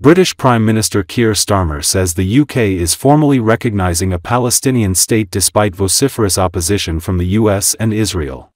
British Prime Minister Keir Starmer says the UK is formally recognizing a Palestinian state despite vociferous opposition from the US and Israel.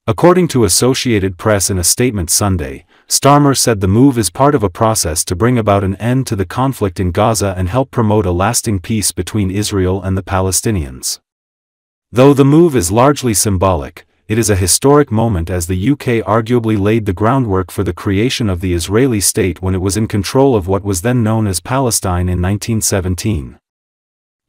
According to Associated Press in a statement Sunday, Starmer said the move is part of a process to bring about an end to the conflict in Gaza and help promote a lasting peace between Israel and the Palestinians. Though the move is largely symbolic, it is a historic moment as the UK arguably laid the groundwork for the creation of the Israeli state when it was in control of what was then known as Palestine in 1917.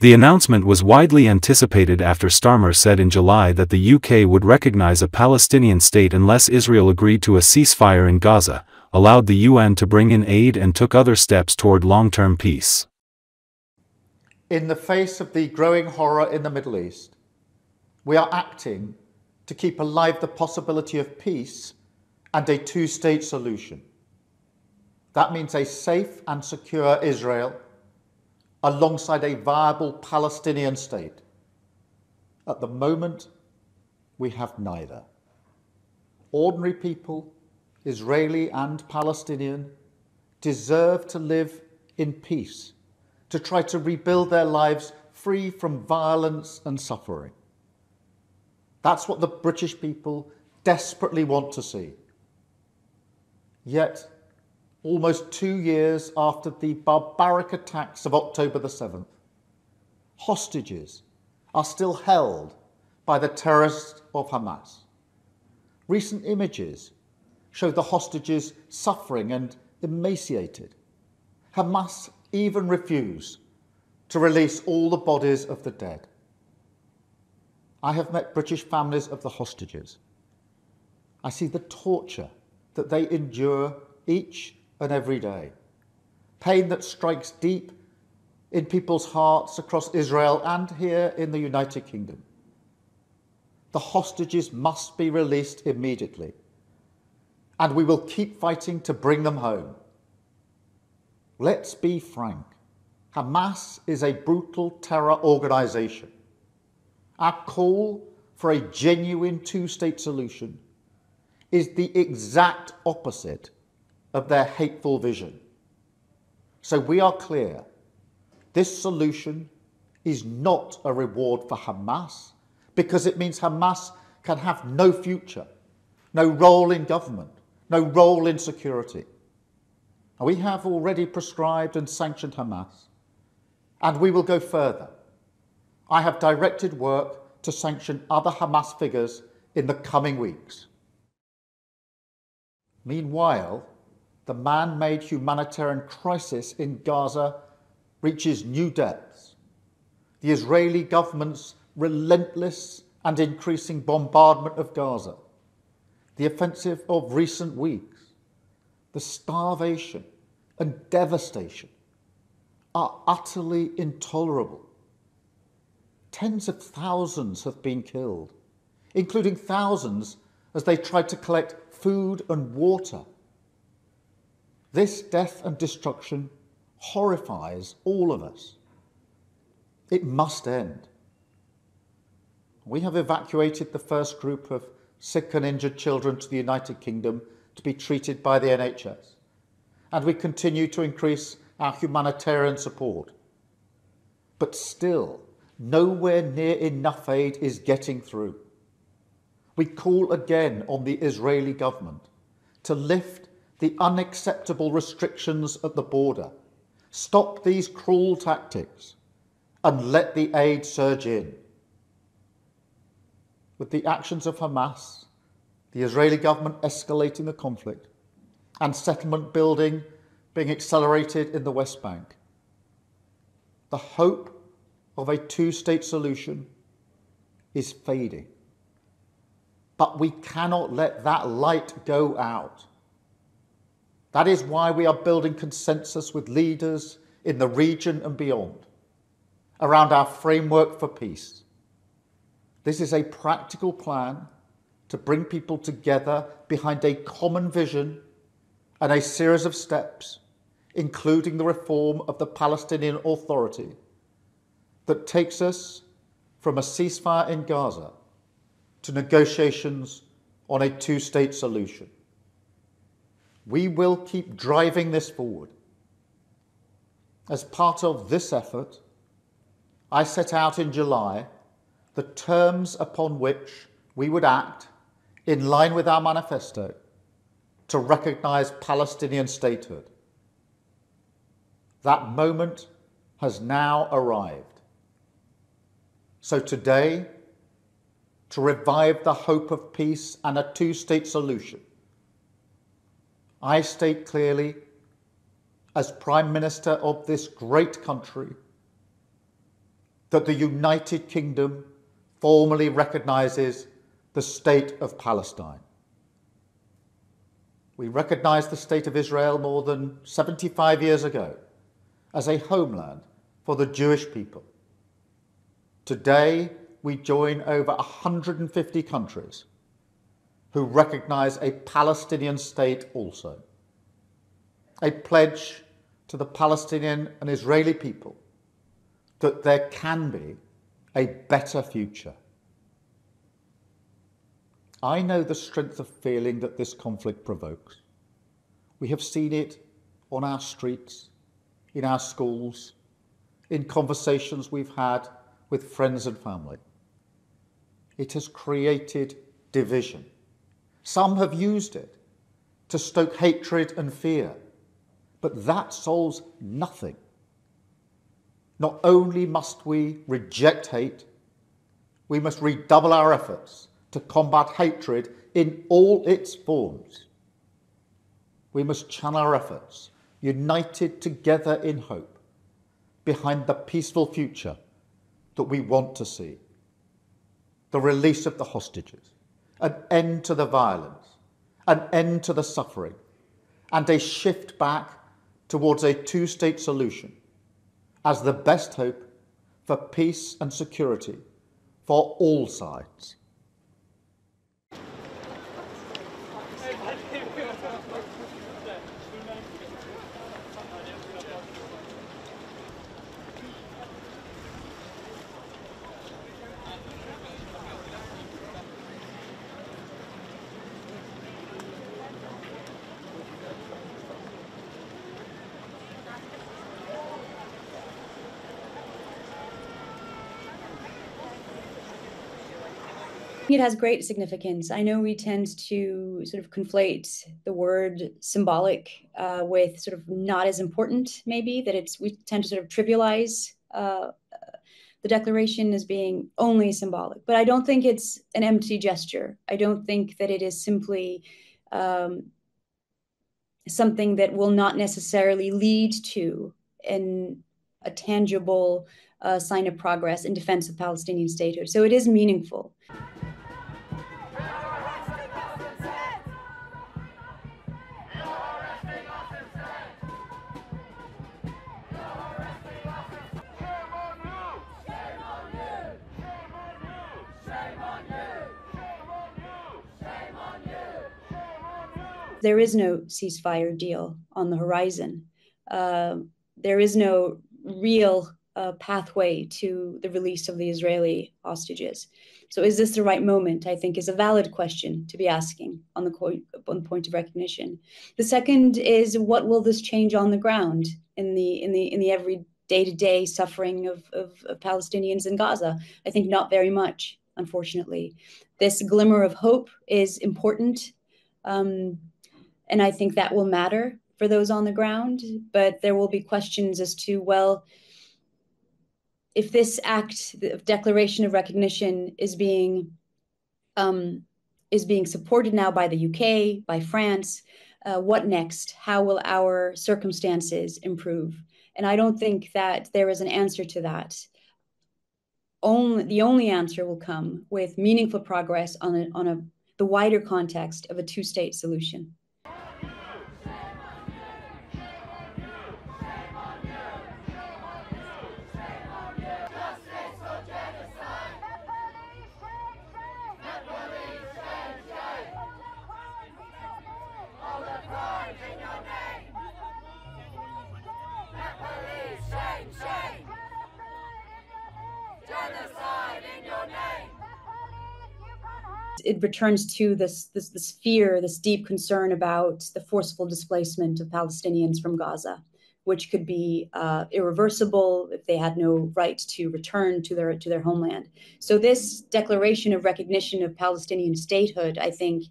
The announcement was widely anticipated after Starmer said in July that the UK would recognize a Palestinian state unless Israel agreed to a ceasefire in Gaza, allowed the UN to bring in aid and took other steps toward long-term peace. In the face of the growing horror in the Middle East, we are acting to keep alive the possibility of peace and a two-state solution. That means a safe and secure Israel alongside a viable Palestinian state. At the moment, we have neither. Ordinary people, Israeli and Palestinian, deserve to live in peace, to try to rebuild their lives free from violence and suffering. That's what the British people desperately want to see. Yet, almost 2 years after the barbaric attacks of October the 7th, hostages are still held by the terrorists of Hamas. Recent images show the hostages suffering and emaciated. Hamas even refuse to release all the bodies of the dead. I have met British families of the hostages. I see the torture that they endure each and every day. Pain that strikes deep in people's hearts across Israel and here in the United Kingdom. The hostages must be released immediately, and we will keep fighting to bring them home. Let's be frank. Hamas is a brutal terror organization. Our call for a genuine two-state solution is the exact opposite of their hateful vision. So we are clear, this solution is not a reward for Hamas because it means Hamas can have no future, no role in government, no role in security. And we have already prescribed and sanctioned Hamas, and we will go further. I have directed work to sanction other Hamas figures in the coming weeks. Meanwhile, the man-made humanitarian crisis in Gaza reaches new depths. The Israeli government's relentless and increasing bombardment of Gaza, the offensive of recent weeks, the starvation and devastation are utterly intolerable. Tens of thousands have been killed, including thousands as they tried to collect food and water. This death and destruction horrifies all of us. It must end. We have evacuated the first group of sick and injured children to the United Kingdom to be treated by the NHS, and we continue to increase our humanitarian support. But still, nowhere near enough aid is getting through. We call again on the Israeli government to lift the unacceptable restrictions at the border, stop these cruel tactics, and let the aid surge in. With the actions of Hamas, the Israeli government escalating the conflict, and settlement building being accelerated in the West Bank, the hope of a two-state solution is fading. But we cannot let that light go out. That is why we are building consensus with leaders in the region and beyond around our framework for peace. This is a practical plan to bring people together behind a common vision and a series of steps, including the reform of the Palestinian Authority, that takes us from a ceasefire in Gaza to negotiations on a two-state solution. We will keep driving this forward, As part of this effort, I set out in July the terms upon which we would act in line with our manifesto to recognise Palestinian statehood. That moment has now arrived. So today, to revive the hope of peace and a two-state solution, I state clearly, as Prime Minister of this great country, that the United Kingdom formally recognises the state of Palestine. We recognised the state of Israel more than 75 years ago as a homeland for the Jewish people. Today, we join over 150 countries who recognise a Palestinian state also. A pledge to the Palestinian and Israeli people that there can be a better future. I know the strength of feeling that this conflict provokes. We have seen it on our streets, in our schools, in conversations we've had with friends and family. It has created division. Some have used it to stoke hatred and fear, but that solves nothing. Not only must we reject hate, we must redouble our efforts to combat hatred in all its forms. We must channel our efforts, united together in hope, behind the peaceful future that we want to see. The release of the hostages, an end to the violence, an end to the suffering, and a shift back towards a two-state solution as the best hope for peace and security for all sides. It has great significance. I know we tend to sort of conflate the word symbolic with sort of not as important, maybe, that we tend to sort of trivialize the declaration as being only symbolic. But I don't think it's an empty gesture. I don't think that it is simply something that will not necessarily lead to a tangible sign of progress in defense of Palestinian statehood. So it is meaningful. There is no ceasefire deal on the horizon. There is no real pathway to the release of the Israeli hostages. So is this the right moment, I think, is a valid question to be asking on the point of recognition. The second is, what will this change on the ground in the every day-to-day suffering of Palestinians in Gaza? I think not very much, unfortunately. This glimmer of hope is important. And I think that will matter for those on the ground, but there will be questions as to, well, if this act of declaration of recognition is being supported now by the UK, by France, what next? How will our circumstances improve? And I don't think that there is an answer to that. The only answer will come with meaningful progress on the wider context of a two-state solution. It returns to this fear, this deep concern about the forceful displacement of Palestinians from Gaza, which could be irreversible if they had no right to return to their homeland. So this declaration of recognition of Palestinian statehood, I think,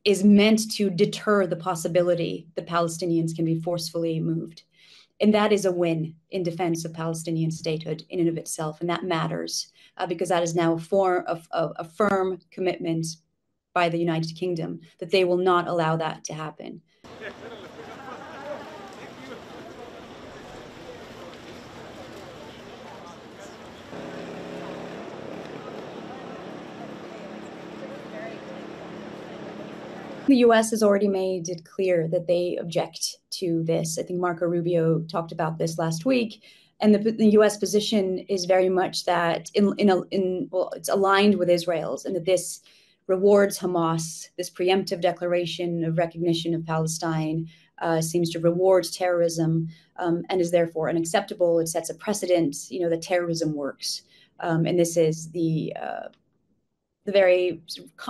is meant to deter the possibility that Palestinians can be forcefully moved. And that is a win in defense of Palestinian statehood in and of itself. And that matters because that is now a firm commitment by the United Kingdom that they will not allow that to happen. The US has already made it clear that they object to this. I think Marco Rubio talked about this last week. And the US position is very much that it's aligned with Israel's, and that this rewards Hamas. This preemptive declaration of recognition of Palestine seems to reward terrorism and is therefore unacceptable. It sets a precedent, that terrorism works. And this is the very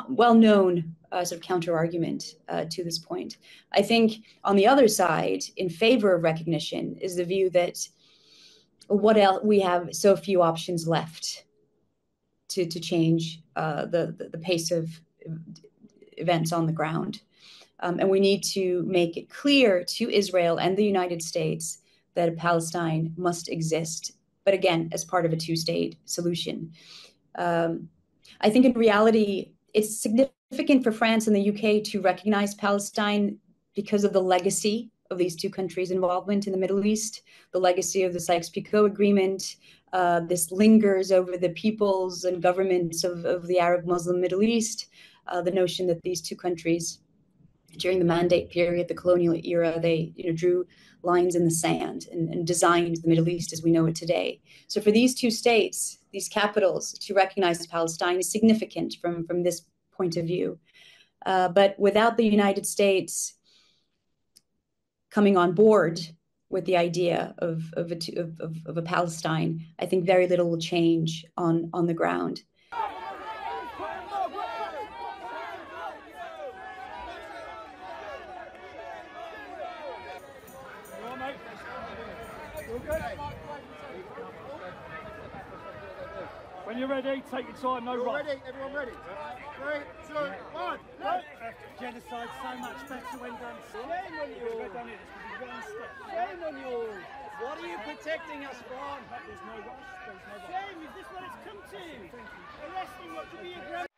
well-known sort of counter-argument to this point. I think on the other side, in favor of recognition, is the view that what else, we have so few options left to change the pace of events on the ground. And we need to make it clear to Israel and the United States that Palestine must exist, but again, as part of a two-state solution. I think in reality, it's significant for France and the UK to recognize Palestine because of the legacy of these two countries' involvement in the Middle East, the legacy of the Sykes-Picot Agreement. This lingers over the peoples and governments of the Arab Muslim Middle East, the notion that these two countries, during the Mandate period, the colonial era, they drew lines in the sand and designed the Middle East as we know it today. So for these two states, these capitals, to recognize Palestine is significant from this point of view. But without the United States coming on board with the idea of a Palestine, I think very little will change on the ground. When you're ready, take your time, no rush. Ready, everyone ready? 3, 2, 1, go! Genocide so much better when done. Shame on you! Shame on you! What are you protecting us from? There's no rush. Shame, is this what it's come to? Arresting what could be a